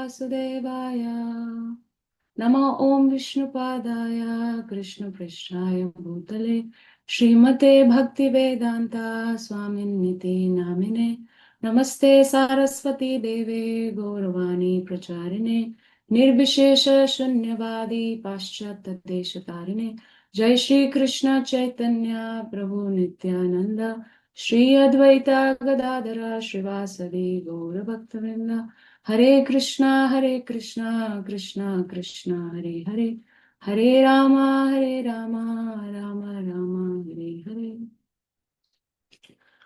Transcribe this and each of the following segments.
Vasudevaya. Namo Om Vishnupadaya Krishna Prishtaya Bhutale Srimate Bhakti Vedanta Swaminiti Namine Namaste Saraswati Deve Gauravani Pracharine Nirbishesha Shunyavadi Paschat Deshatarine Jai Shri Krishna Chaitanya Prabhu Nityananda Shri Advaita Gadadara Srivasadi Gaura Bhaktavinda Hare Krishna, Krishna Krishna, Hare Hare, Hare Rama, Rama Rama, Hare Hare.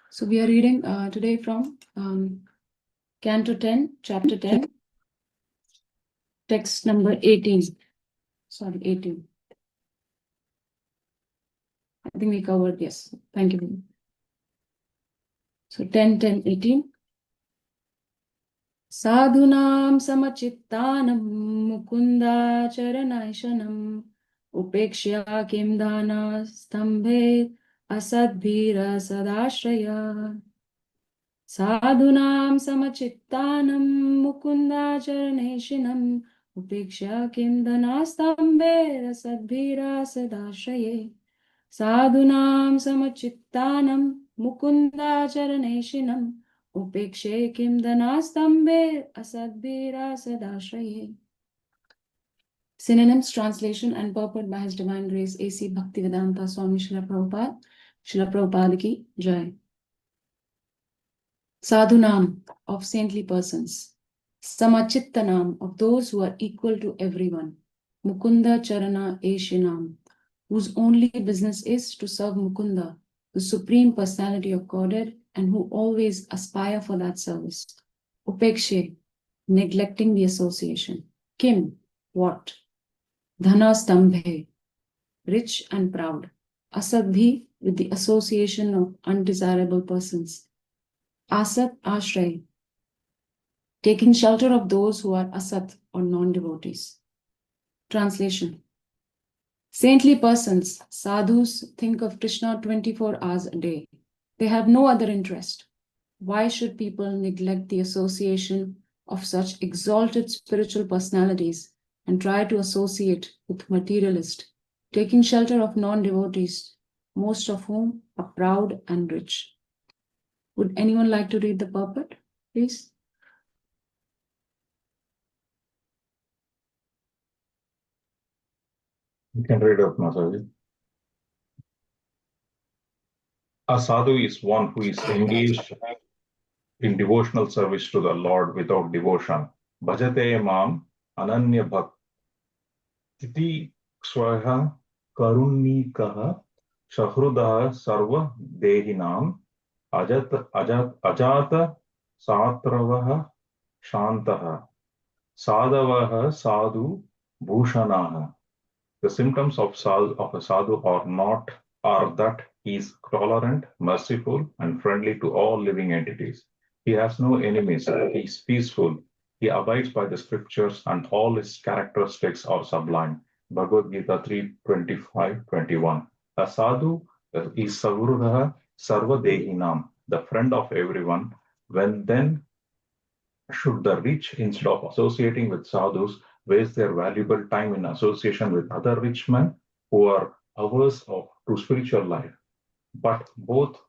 So we are reading today from Canto 10, Chapter 10, text number 18. Sorry, 18. I think we covered, yes. Thank you. So 10, 10, 18. Sadhunam samachittanam mukunda charanaishanam upekshya kim dana stambhe asadbhira sadashraya. Sadhunam samachittanam mukunda charanaishanam upekshya kim dana stambhe asadbhira sadashraye. Sadhunam samachittanam mukunda charanaishanam Upekshe kim dhanastambe asadbhira sadashraye. Synonyms, translation and purport by His Divine Grace A.C. Bhaktivedanta Swami Srila Prabhupada. Srila Prabhupada ki Jai. Sadhunam, of saintly persons. Samachittanam, of those who are equal to everyone. Mukunda Charana Eshinam, whose only business is to serve Mukunda, the Supreme Personality of Godhead, and who always aspire for that service. Upekshe, neglecting the association. Kim, what? Dhana stambhe, rich and proud. Asadbhi, with the association of undesirable persons. Asat, ashray, taking shelter of those who are asat or non-devotees. Translation. Saintly persons, sadhus, think of Krishna 24 hours a day. They have no other interest. Why should people neglect the association of such exalted spiritual personalities and try to associate with materialists, taking shelter of non-devotees, most of whom are proud and rich? Would anyone like to read the purport, please? You can read out, Mataji. A sadhu is one who is engaged in devotional service to the Lord without devotion. Bhajate mam ananya bhaktiti swaha karunikaha shahrudaha sarva dehinam ajata satravaha shantaha sadavaha sadhu bhushanaha. The symptoms of a sadhu are that he is tolerant, merciful, and friendly to all living entities. He has no enemies. He is peaceful. He abides by the scriptures, and all his characteristics are sublime. Bhagavad Gita 3:25-21. A sadhu is Savrudaha Sarva Dehinam, the friend of everyone. When then should the rich, instead of associating with sadhus, waste their valuable time in association with other rich men who are averse to spiritual life? But both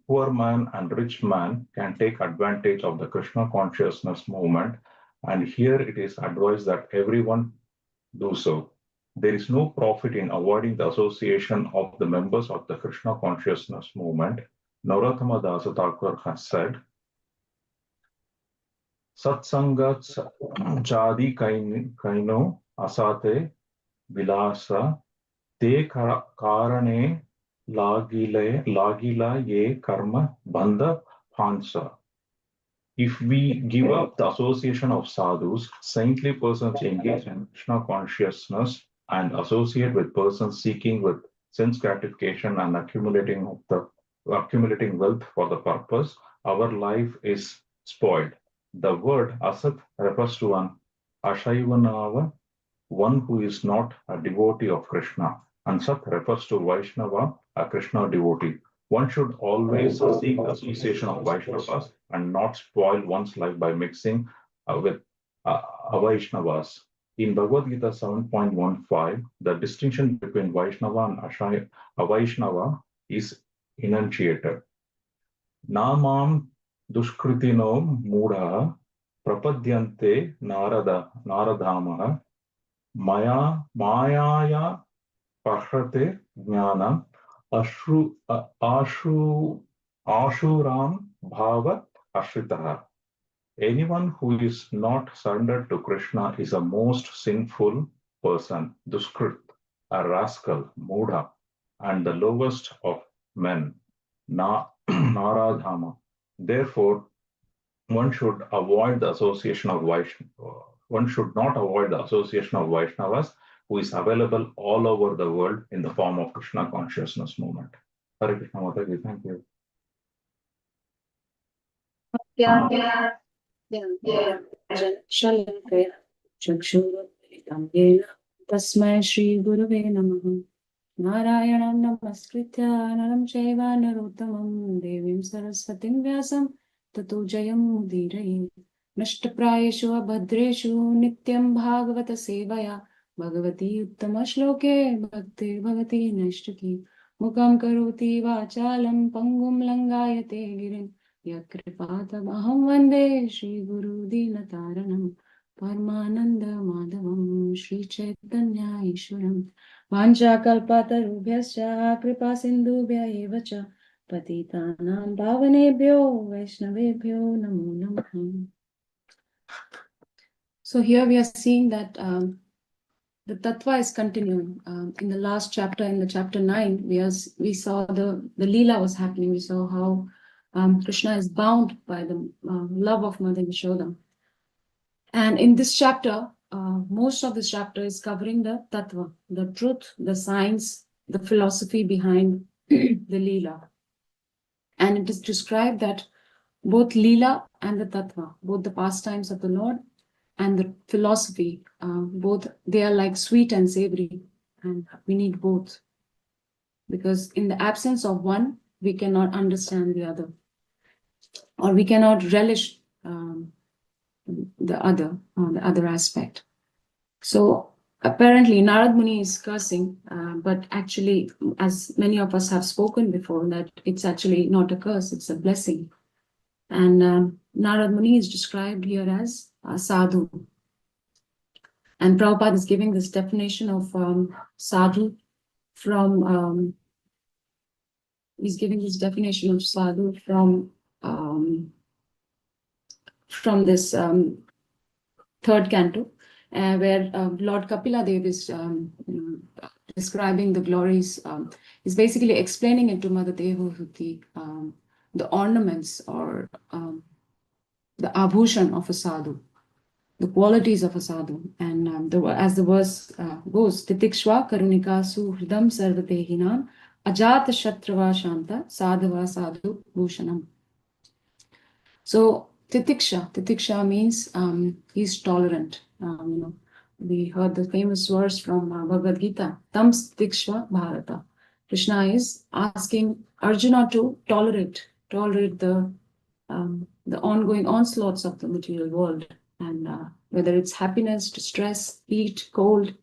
poor man and rich man can take advantage of the Krishna consciousness movement, and here it is advised that everyone do so. There is no profit in avoiding the association of the members of the Krishna consciousness movement. Narottama Dasa Thakur has said, Satsanga jadi kaino asate vilasa te karane lagila ye karma bandha phansa. If we give up the association of sadhus, saintly persons engage in Krishna consciousness and associate with persons seeking with sense gratification and accumulating wealth for the purpose, our life is spoiled. The word asat refers to an ashaivanava, one who is not a devotee of Krishna, and Sat refers to Vaishnava, a Krishna devotee. One should always seek the association of Vaishnavas and not spoil one's life by mixing with Avaishnavas. In Bhagavad Gita 7.15, the distinction between Vaishnava and Avaishnava is enunciated. Namam dushkritino mudha prapadyante naradamaha mayaya pahrate jnanam ashuram bhava ashritaha. Anyone who is not surrendered to Krishna is a most sinful person, duskrit, a rascal, mudha, and the lowest of men, naradhama. Therefore, one should avoid the association of Vaishnava. One should not avoid the association of Vaishnavas, who is available all over the world in the form of Krishna consciousness movement. Hare Krishna, Mataji, thank you. Tasmai Shri Gurave Namaha. Narayanam namaskritya naram chaiva narottamam devim saraswatim vyasam tato jayam mudirayet. Nashtaprayeshu abhadreshu nityam bhagavata sevaya bhagavati uttama shloke bhakti bhavati nashtaki mukam karoti vachalam pangum langayate girim yakripatam aham vande Shri Guru Dinataranam Paramananda Madhavam Shri Chaitanya Ishwaram Vancha kalpatarubhyascha kripa sindhubhya eva cha patitanam pavanebhyo vaishnavebhyo namo namaha. So here we are seeing that the tattva is continuing. In the last chapter, in the chapter 9, we saw the Leela was happening. We saw how Krishna is bound by the love of Mother Yashoda. And in this chapter, most of this chapter is covering the tattva, the truth, the science, the philosophy behind the Leela. And it is described that both Leela and the tattva, both the pastimes of the Lord and the philosophy, both they are like sweet and savory, and we need both. Because in the absence of one, we cannot understand the other, or we cannot relish the other aspect. So apparently Narad Muni is cursing, but actually, as many of us have spoken before, that it's actually not a curse, it's a blessing. And Narad Muni is described here as a sadhu. And Prabhupada is giving this definition of sadhu from, he's giving this definition of sadhu from this third canto, where Lord Kapila Dev is describing the glories. He's basically explaining it to Mother Devahuti, the ornaments or the abhushan of a sadhu, the qualities of a sadhu. And as the verse goes, Titikshva karunika suhridam sarvatehinam ajata shatrava shanta sadhava sadhu bhushanam. So Titiksha means he's tolerant. We heard the famous verse from Bhagavad Gita, Tam Tikshva Bharata. Krishna is asking Arjuna to tolerate the ongoing onslaughts of the material world, and whether it's happiness, distress, heat, cold,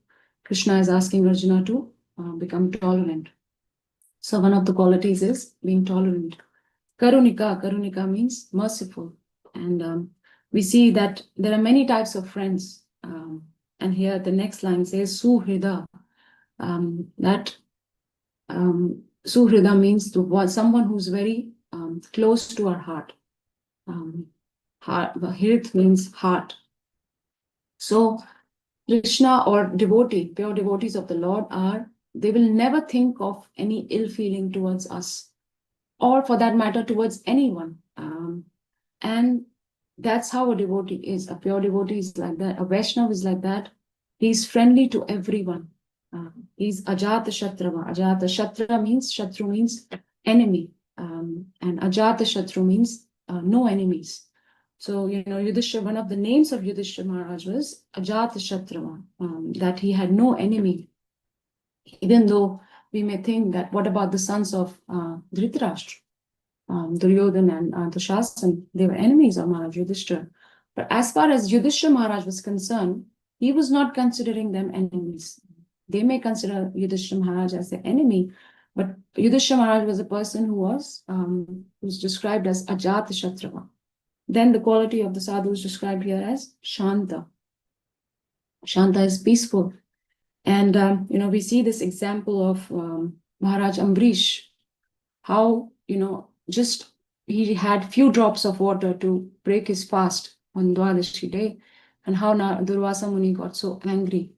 Krishna is asking Arjuna to become tolerant. So one of the qualities is being tolerant. Karunika means merciful. And we see that there are many types of friends. And here the next line says Suhrida. That Suhrida means someone who's very close to our heart. Hirit means heart. So Krishna or devotee, pure devotees of the Lord they will never think of any ill feeling towards us, or for that matter towards anyone. And that's how a devotee is. A pure devotee is like that. A Vaishnava is like that. He's friendly to everyone. He's Ajata Shatrava. Ajata Shatra means, Shatru means enemy. And Ajata Shatru means no enemies. So, Yudhishthira, one of the names of Yudhishthira Maharaj was Ajata Shatrava, that he had no enemy. Even though we may think that, what about the sons of Dhritarashtra? Duryodhana and Dushasan, they were enemies of Maharaj Yudhishthira. But as far as Yudhishthira Maharaj was concerned, he was not considering them enemies. They may consider Yudhishthira Maharaj as their enemy, but Yudhishthira Maharaj was a person who was described as Ajata Shatrava. Then the quality of the sadhu is described here as Shanta. Shanta is peaceful. And, we see this example of Maharaj Ambrish, how, just he had few drops of water to break his fast on Dwadashi day, and how Durvasa Muni got so angry.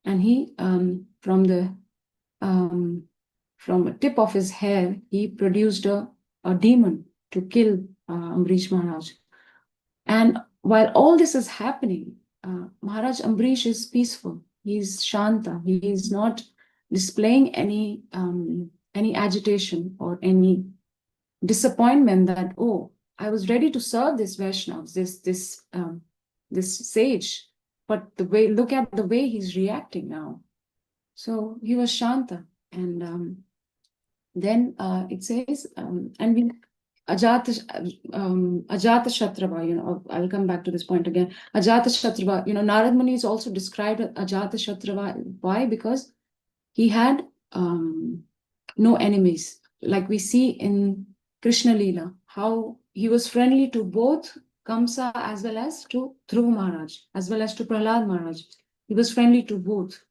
And he, from the tip of his hair, he produced a demon to kill Ambrish Maharaj. And while all this is happening, Maharaj Ambrish is peaceful. He's Shanta. He is not displaying any agitation or any disappointment that, oh, I was ready to serve this Vaishnavas, this sage, but look at the way he's reacting now. So he was Shanta. And then it says, Ajata Shatrava, I'll come back to this point again. Ajata Shatrava, Narad Muni is also described as Ajata Shatrava. Why? Because he had no enemies. Like we see in Krishna Leela, how he was friendly to both Kamsa as well as to Dhruva Maharaj, as well as to Prahlad Maharaj. He was friendly to both.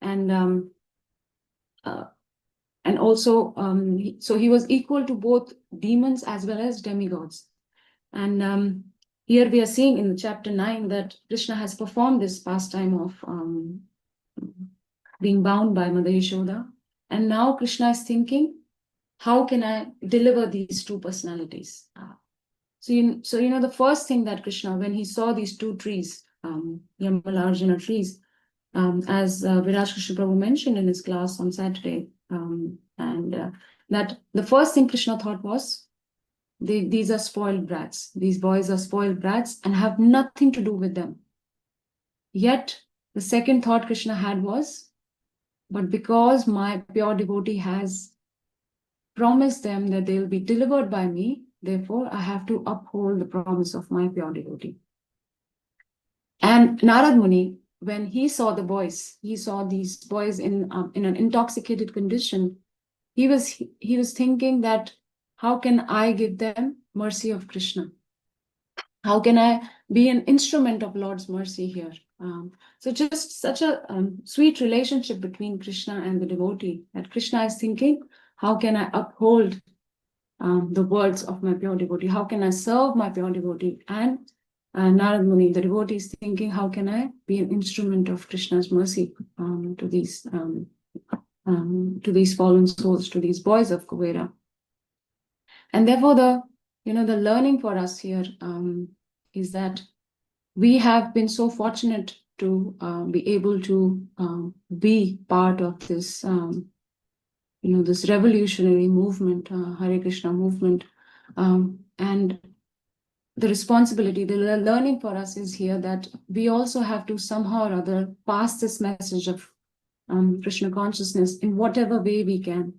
And also, so he was equal to both demons as well as demigods. And here we are seeing in chapter 9 that Krishna has performed this pastime of being bound by Mother Yashoda. And now Krishna is thinking, how can I deliver these two personalities? So the first thing that Krishna, when he saw these two trees, Yamala-arjuna Trees, as Viraj Krishna Prabhu mentioned in his class on Saturday, that the first thing Krishna thought was, these are spoiled brats. These boys are spoiled brats and have nothing to do with them. Yet, the second thought Krishna had was, but because my pure devotee has promised them that they will be delivered by me, therefore I have to uphold the promise of my pure devotee. And Narad Muni, when he saw the boys, he saw these boys in an intoxicated condition, he was thinking that, how can I give them mercy of Krishna? How can I be an instrument of Lord's mercy here? So just such a sweet relationship between Krishna and the devotee, that Krishna is thinking, how can I uphold the words of my pure devotee? How can I serve my pure devotee? And Narad Muni, the devotee, is thinking, how can I be an instrument of Krishna's mercy to these fallen souls, to these boys of Kuvera? And therefore, the learning for us here is that we have been so fortunate to be able to be part of this, this revolutionary movement, Hare Krishna movement, and the responsibility, the learning for us is here that we also have to somehow or other pass this message of Krishna consciousness in whatever way we can.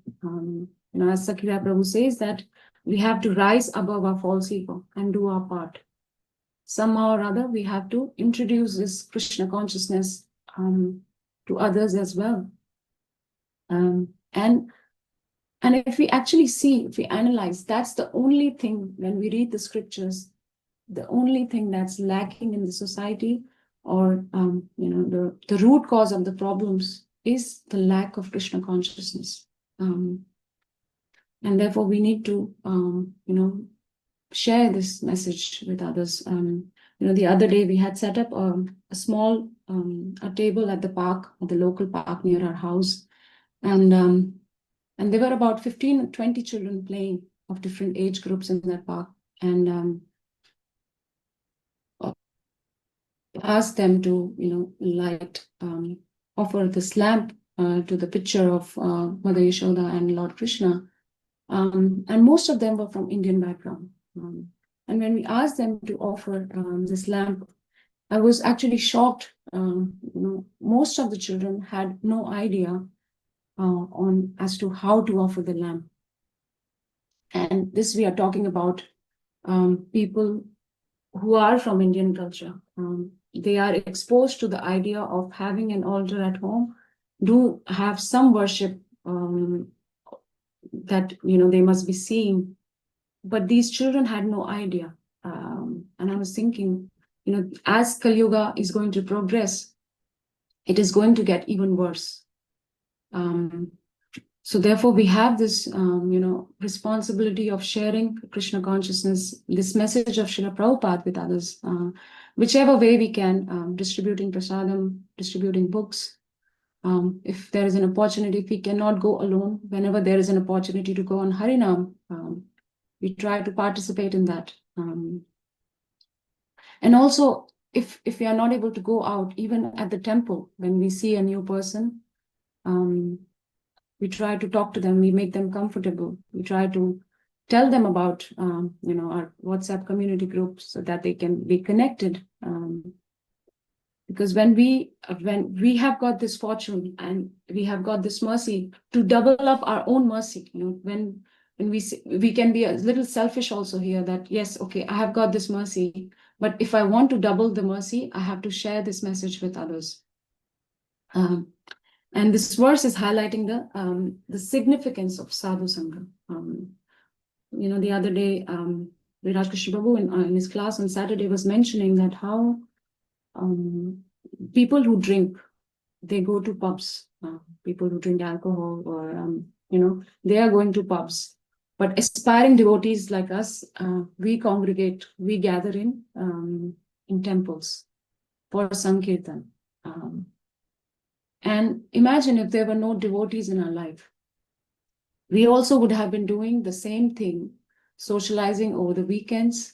As Sakira Prabhu says, that we have to rise above our false ego and do our part. Somehow or other, we have to introduce this Krishna consciousness to others as well. And if we actually see, if we analyze, that's the only thing, when we read the scriptures, the only thing that's lacking in the society, or the root cause of the problems is the lack of Krishna consciousness. And therefore we need to share this message with others. The other day we had set up a small a table at the park, at the local park near our house, and there were about 15 or 20 children playing of different age groups in that park, and asked them to offer this lamp to the picture of Mother Yashoda and Lord Krishna, and most of them were from Indian background. And when we asked them to offer this lamp, I was actually shocked. Most of the children had no idea as to how to offer the lamp. And this we are talking about people who are from Indian culture. They are exposed to the idea of having an altar at home, do have some worship that they must be seeing, but these children had no idea. And I was thinking, as Kali Yuga is going to progress, it is going to get even worse. So therefore, we have this, responsibility of sharing Krishna consciousness, this message of Srila Prabhupada with others, whichever way we can, distributing prasadam, distributing books. If there is an opportunity, if we cannot go alone, whenever there is an opportunity to go on Harinam, we try to participate in that. And also, if we are not able to go out, even at the temple, when we see a new person, we try to talk to them, we make them comfortable. We try to tell them about, our WhatsApp community groups so that they can be connected. Because when we have got this fortune and we have got this mercy to double up our own mercy, when we can be a little selfish also here that, yes, okay, I have got this mercy, but if I want to double the mercy, I have to share this message with others. And this verse is highlighting the significance of sadhu sangha. The other day, Viraj Krishna Babu in his class on Saturday was mentioning that how people who drink, they go to pubs. People who drink alcohol, or they are going to pubs. But aspiring devotees like us, we congregate, we gather in temples for Sankirtan. And imagine if there were no devotees in our life. We also would have been doing the same thing, socializing over the weekends,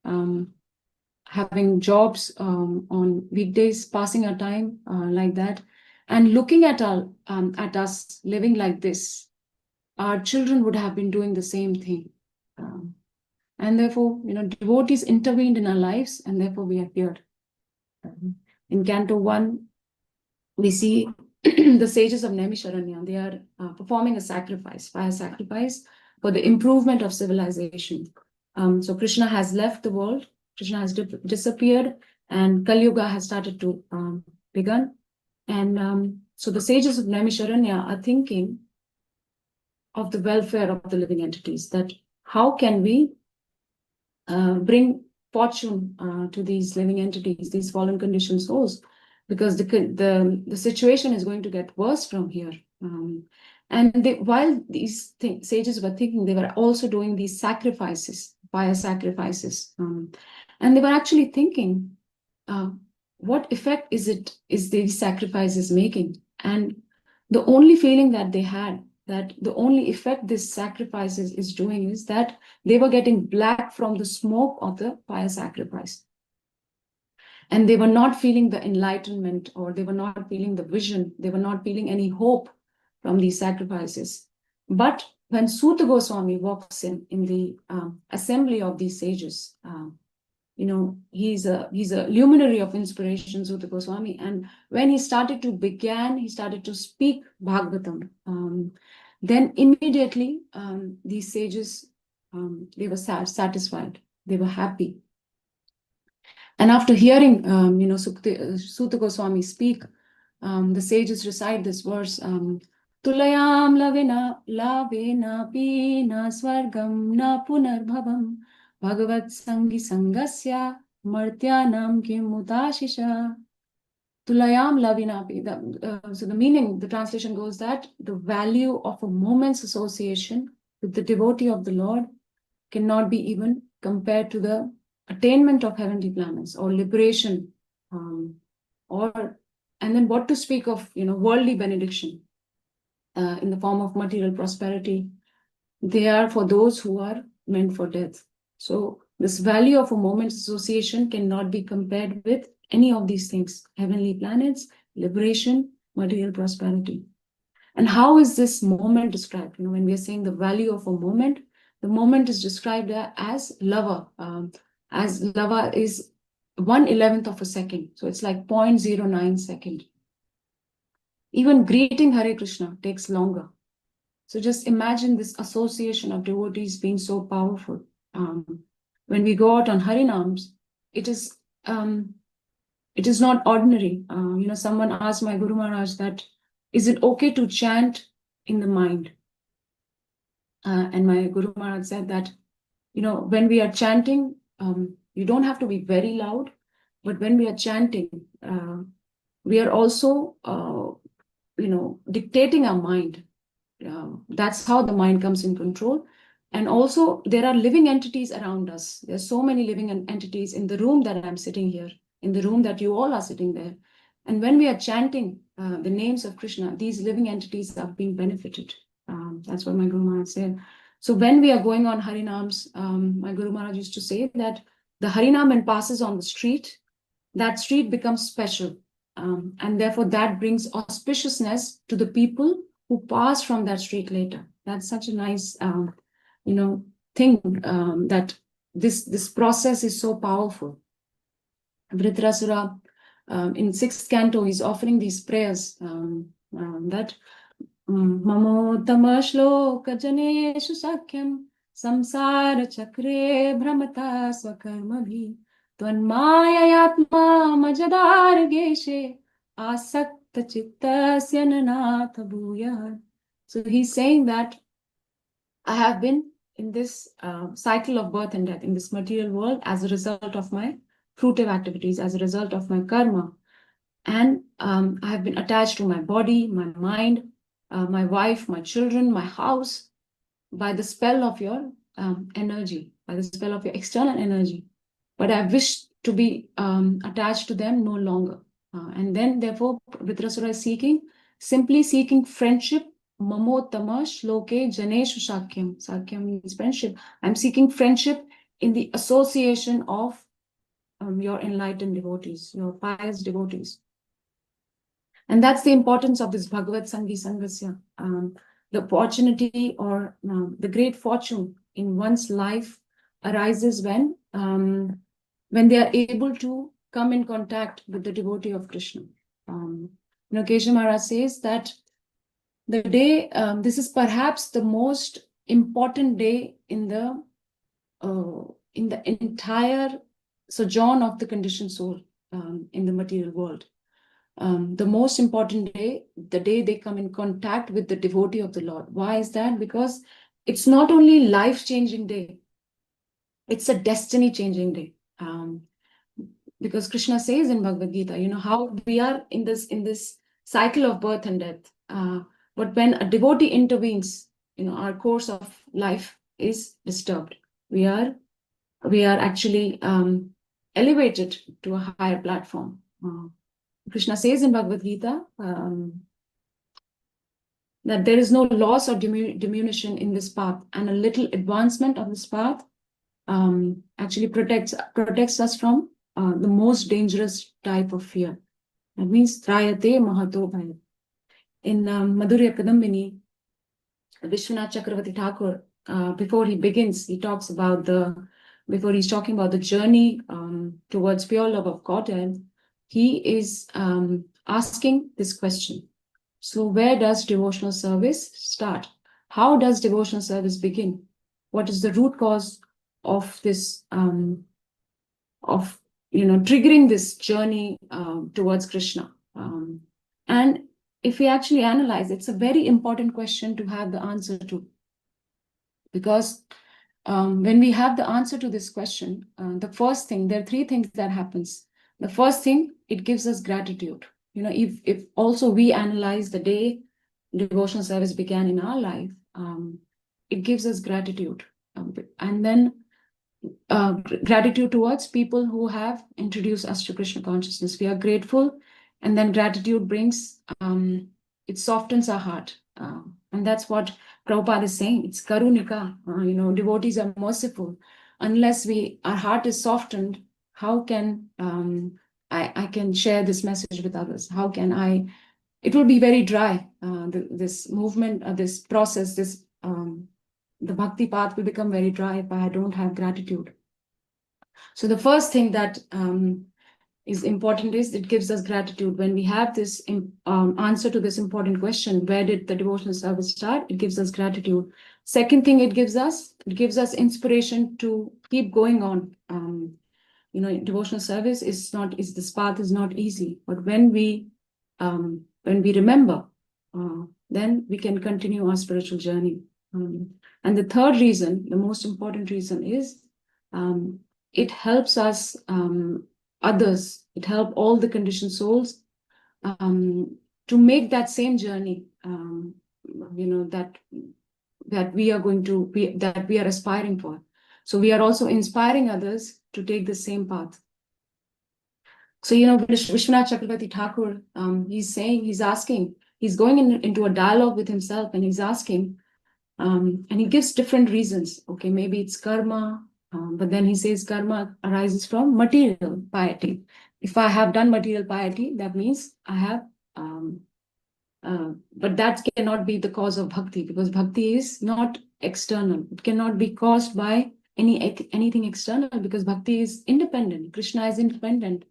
having jobs on weekdays, passing our time like that, and looking at us living like this. Our children would have been doing the same thing. And therefore, devotees intervened in our lives, and therefore we appeared. In Canto 1, we see the sages of Naimisharanya. They are performing a sacrifice, fire sacrifice, for the improvement of civilization. So Krishna has left the world, Krishna has disappeared, and Kali Yuga has started to begun. And so the sages of Naimisharanya are thinking of the welfare of the living entities, that how can we bring fortune to these living entities, these fallen conditioned souls, because the situation is going to get worse from here. And while these sages were thinking, they were also doing these sacrifices, fire sacrifices, and they were actually thinking, what effect is these sacrifices making? And the only feeling that they had, that the only effect this sacrifices is doing, is that they were getting black from the smoke of the fire sacrifice. And they were not feeling the enlightenment, or they were not feeling the vision, they were not feeling any hope from these sacrifices. But when Suta Goswami walks in the assembly of these sages, he's a luminary of inspiration, Suta Goswami. And when he started to speak Bhagavatam, then immediately these sages, they were satisfied, they were happy. And after hearing, Suta Goswami speak, the sages recite this verse, Tulayam lavena pina swargam na punarbhavam bhagavat sangi sangasya martyanam kimutashisha. Tulayam lavina. So the meaning, the translation goes that the value of a moment's association with the devotee of the Lord cannot be even compared to the attainment of heavenly planets or liberation, and then what to speak of, worldly benediction in the form of material prosperity. They are for those who are meant for death. So this value of a moment's association cannot be compared with any of these things: heavenly planets, liberation, material prosperity. And how is this moment described? When we are saying the value of a moment, the moment is described as lava. As lava is 1/11th of a second. So it's like 0.09 second. Even greeting Hare Krishna takes longer. So just imagine this association of devotees being so powerful. When we go out on Harinams, it is not ordinary. Someone asked my Guru Maharaj that, is it okay to chant in the mind? And my Guru Maharaj said that, when we are chanting, you don't have to be very loud, but when we are chanting, we are also, dictating our mind. That's how the mind comes in control. And also, there are living entities around us. There's so many living entities in the room that I'm sitting here, in the room that you all are sitting there. And when we are chanting the names of Krishna, these living entities are being benefited. That's what my Guru Maharaj said. So when we are going on Harinams, my Guru Maharaj used to say that the Harinam when passes on the street, that street becomes special. And therefore that brings auspiciousness to the people who pass from that street later. That's such a nice, thing, that this process is so powerful. Vritrasura, in 6th canto, he's offering these prayers that Mamotama shloka janeshu sakyam samsara chakre brahmata swakarmabhi tvanmayayatma majadar geshe asakta chittasya nanatha bhuyar. So he's saying that I have been in this cycle of birth and death in this material world as a result of my fruitive activities, as a result of my karma. And I have been attached to my body, my mind, my wife, my children, my house, by the spell of your energy, by the spell of your external energy. But I wish to be attached to them no longer. And then, therefore, Vritrasura is simply seeking friendship. Mamotama shloke janeshu sakyam. Sakyam means friendship. I'm seeking friendship in the association of your enlightened devotees, your pious devotees. And that's the importance of this Bhagavad Sangi Sangasya. The opportunity or the great fortune in one's life arises when they are able to come in contact with the devotee of Krishna. Keshav Maharaj says that the day, this is perhaps the most important day in the entire sojourn of the conditioned soul in the material world. The most important day, the day they come in contact with the devotee of the Lord. Why is that? Because it's not only life-changing day, it's a destiny-changing day. Because Krishna says in Bhagavad Gita, how we are in this cycle of birth and death. But when a devotee intervenes, our course of life is disturbed. We are actually elevated to a higher platform. Krishna says in Bhagavad Gita that there is no loss or diminution in this path, and a little advancement of this path actually protects us from the most dangerous type of fear. That means Trayate Mahato Bhaya. In Madhurya Kadambini, Vishwanath Chakravarti Thakur, before he begins, before he's talking about the journey towards pure love of Godhead, he is asking this question. So where does devotional service start? How does devotional service begin? What is the root cause of this, triggering this journey towards Krishna? And if we actually analyze, it's a very important question to have the answer to. Because when we have the answer to this question, the first thing, there are 3 things that happens. The first thing, it gives us gratitude. If also we analyze the day devotional service began in our life, it gives us gratitude. And then gratitude towards people who have introduced us to Krishna consciousness. We are grateful, and then gratitude brings, it softens our heart. And that's what Prabhupada is saying. It's karunika. Devotees are merciful. Unless our heart is softened, how can I can share this message with others? How can it will be very dry. This movement, this process, the bhakti path will become very dry if I don't have gratitude. So the first thing that is important is it gives us gratitude. When we have this answer to this important question, where did the devotional service start? It gives us gratitude. Second thing it gives us inspiration to keep going on. devotional service is this path is not easy. But when we remember, then we can continue our spiritual journey. And the third reason, the most important reason, is it helps us, others, it helps all the conditioned souls to make that same journey, that we are going to be, that we are aspiring for. So we are also inspiring others to take the same path. So, Vishwanath Chakravarti Thakur, he's going into a dialogue with himself, and he's asking, and he gives different reasons. Okay, maybe it's karma, but then he says karma arises from material piety. If I have done material piety, that means I have, but that cannot be the cause of bhakti, because bhakti is not external. It cannot be caused by anything external, because bhakti is independent. Krishna is independent.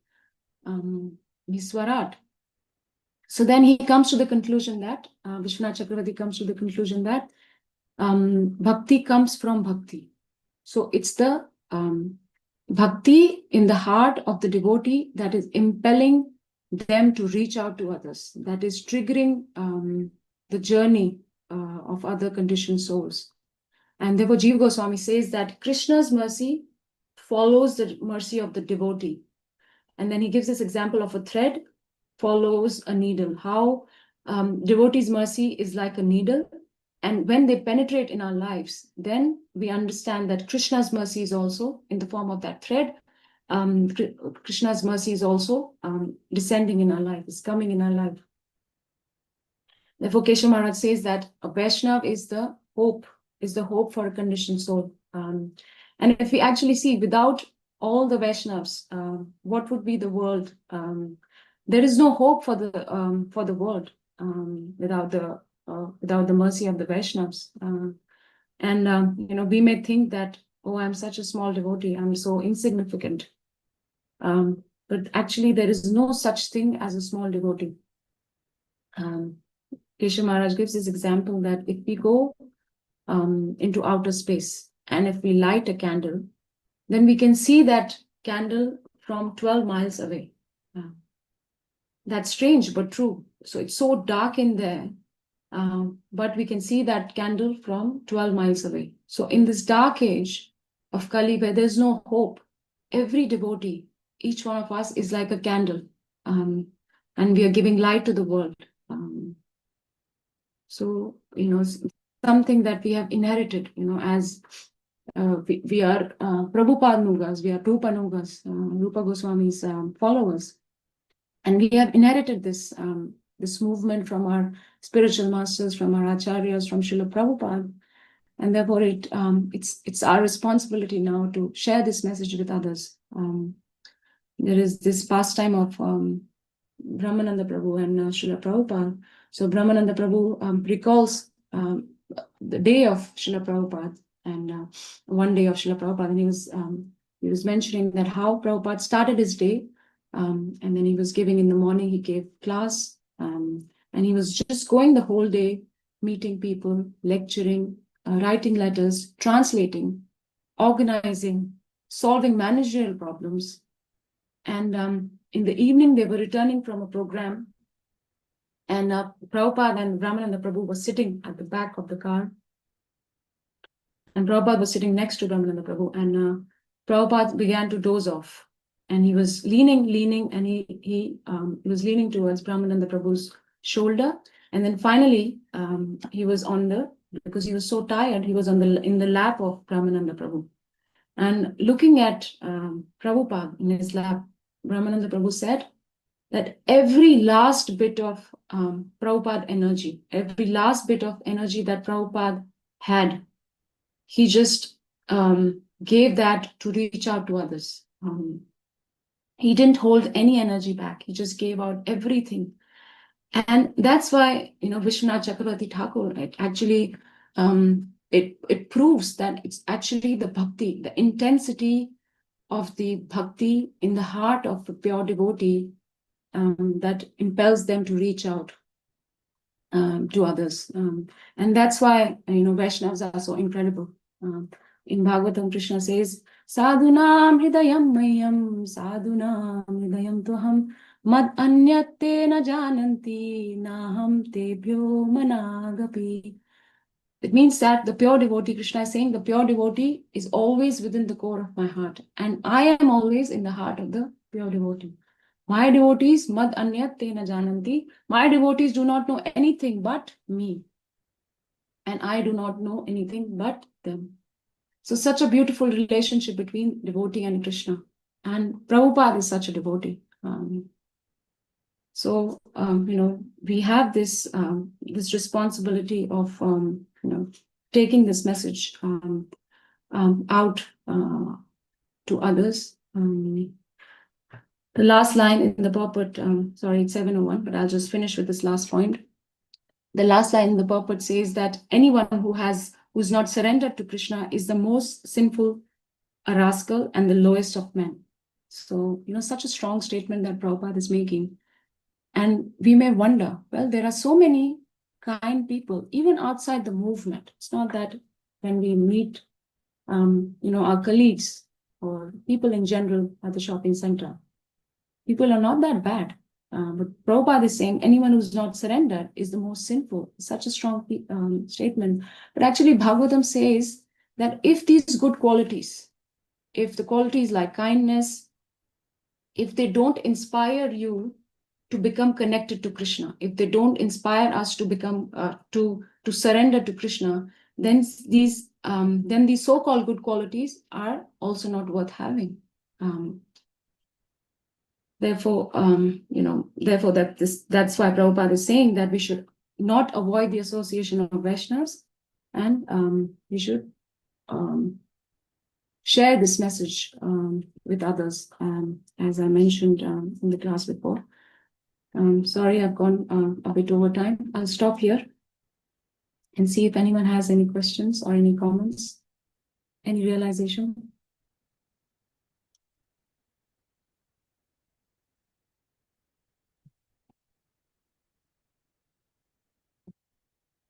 He's Swarat. So then he comes to the conclusion that, Vishwanath Chakravarti comes to the conclusion that bhakti comes from bhakti. So it's the bhakti in the heart of the devotee that is impelling them to reach out to others, that is triggering the journey of other conditioned souls. And therefore Jiva Goswami says that Krishna's mercy follows the mercy of the devotee. And then he gives this example of a thread follows a needle, how devotee's mercy is like a needle. And when they penetrate in our lives, then we understand that Krishna's mercy is also in the form of that thread. Krishna's mercy is also descending in our life, is coming in our life. Therefore, Keshav Maharaj says that a Vaishnav is the hope for a conditioned soul. And if we actually see, without all the Vaishnavas, what would be the world? There is no hope for the world without the mercy of the Vaishnavas. We may think that, oh, I'm such a small devotee, I'm so insignificant. But actually, there is no such thing as a small devotee. Keshav Maharaj gives this example that if we go into outer space and if we light a candle, then we can see that candle from 12 miles away. That's strange, but true. So it's so dark in there, but we can see that candle from 12 miles away. So in this dark age of Kali, where there's no hope, every devotee, each one of us is like a candle, and we are giving light to the world. Something that we have inherited, as we are Prabhupada Nugas, we are Rupa Nugas, Rupa Goswami's followers. And we have inherited this movement from our spiritual masters, from our acharyas, from Srila Prabhupada. And therefore, it's our responsibility now to share this message with others. There is this pastime of Brahmananda Prabhu and Srila Prabhupada. So Brahmananda Prabhu recalls the day of Srila Prabhupada, and one day of Srila Prabhupada, and he was mentioning that how Prabhupada started his day, and then he was giving in the morning, he gave class, and he was just going the whole day, meeting people, lecturing, writing letters, translating, organizing, solving managerial problems. And in the evening, they were returning from a program, and Prabhupada and Brahmananda Prabhu were sitting at the back of the car. And Prabhupada was sitting next to Brahmananda Prabhu, and Prabhupada began to doze off. And he was leaning, and he was leaning towards Brahmananda Prabhu's shoulder. And then finally, he was because he was so tired, he was in the lap of Brahmananda Prabhu. And looking at Prabhupada in his lap, Brahmananda Prabhu said that every last bit of Prabhupada energy, every last bit of energy that Prabhupada had, he just gave that to reach out to others. He didn't hold any energy back. He just gave out everything. And that's why, Vishwanath Chakravarti Thakur, it actually, it proves that it's actually the bhakti, the intensity of the bhakti in the heart of the pure devotee that impels them to reach out to others. And that's why, Vaishnavas are so incredible. In Bhagavatam, Krishna says, Sadhunam hridayam mayam, sadhunam hridayam tuham, mad anyate na jananti, naham tebhyo managapi. It means that the pure devotee, Krishna is saying, the pure devotee is always within the core of my heart, and I am always in the heart of the pure devotee. My devotees, mad anyat te na jananti, my devotees do not know anything but me, and I do not know anything but them. So such a beautiful relationship between devotee and Krishna, and Prabhupada is such a devotee. We have this this responsibility of taking this message out to others. The last line in the purport, sorry, it's 701, but I'll just finish with this last point. The last line in the purport says that anyone who's not surrendered to Krishna is the most sinful, a rascal, and the lowest of men. So, such a strong statement that Prabhupada is making. And we may wonder, well, there are so many kind people, even outside the movement. It's not that when we meet, our colleagues or people in general at the shopping center, people are not that bad. But Prabhupada is saying anyone who's not surrendered is the most sinful. Such a strong statement. But actually, Bhagavatam says that if these good qualities, if the qualities like kindness, if they don't inspire you to become connected to Krishna, if they don't inspire us to become to surrender to Krishna, then these so-called good qualities are also not worth having. Therefore, that's why Prabhupada is saying that we should not avoid the association of Vaishnavas, and we should share this message with others, as I mentioned in the class before. Sorry, I've gone a bit over time. I'll stop here and see if anyone has any questions or any comments, any realization.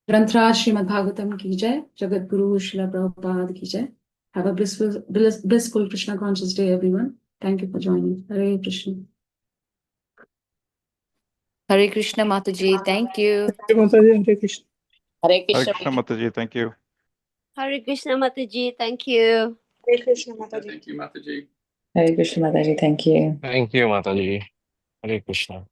Granthra srimadbhagavatam ki jai, Jagat Guru Srila Prabhupada ki jai. Have a blissful Krishna conscious day, everyone. Thank you for joining. Hare Krishna. Hare Krishna Mataji, thank you. Mataji, Hare Krishna. Hare Hare Krishna. Krishna Mataji, thank you. Hare Krishna Mataji, thank you. Hare Krishna Mataji. Thank you, Mataji. Hare Krishna Mataji, thank you. Thank you, Mataji. Hare Krishna.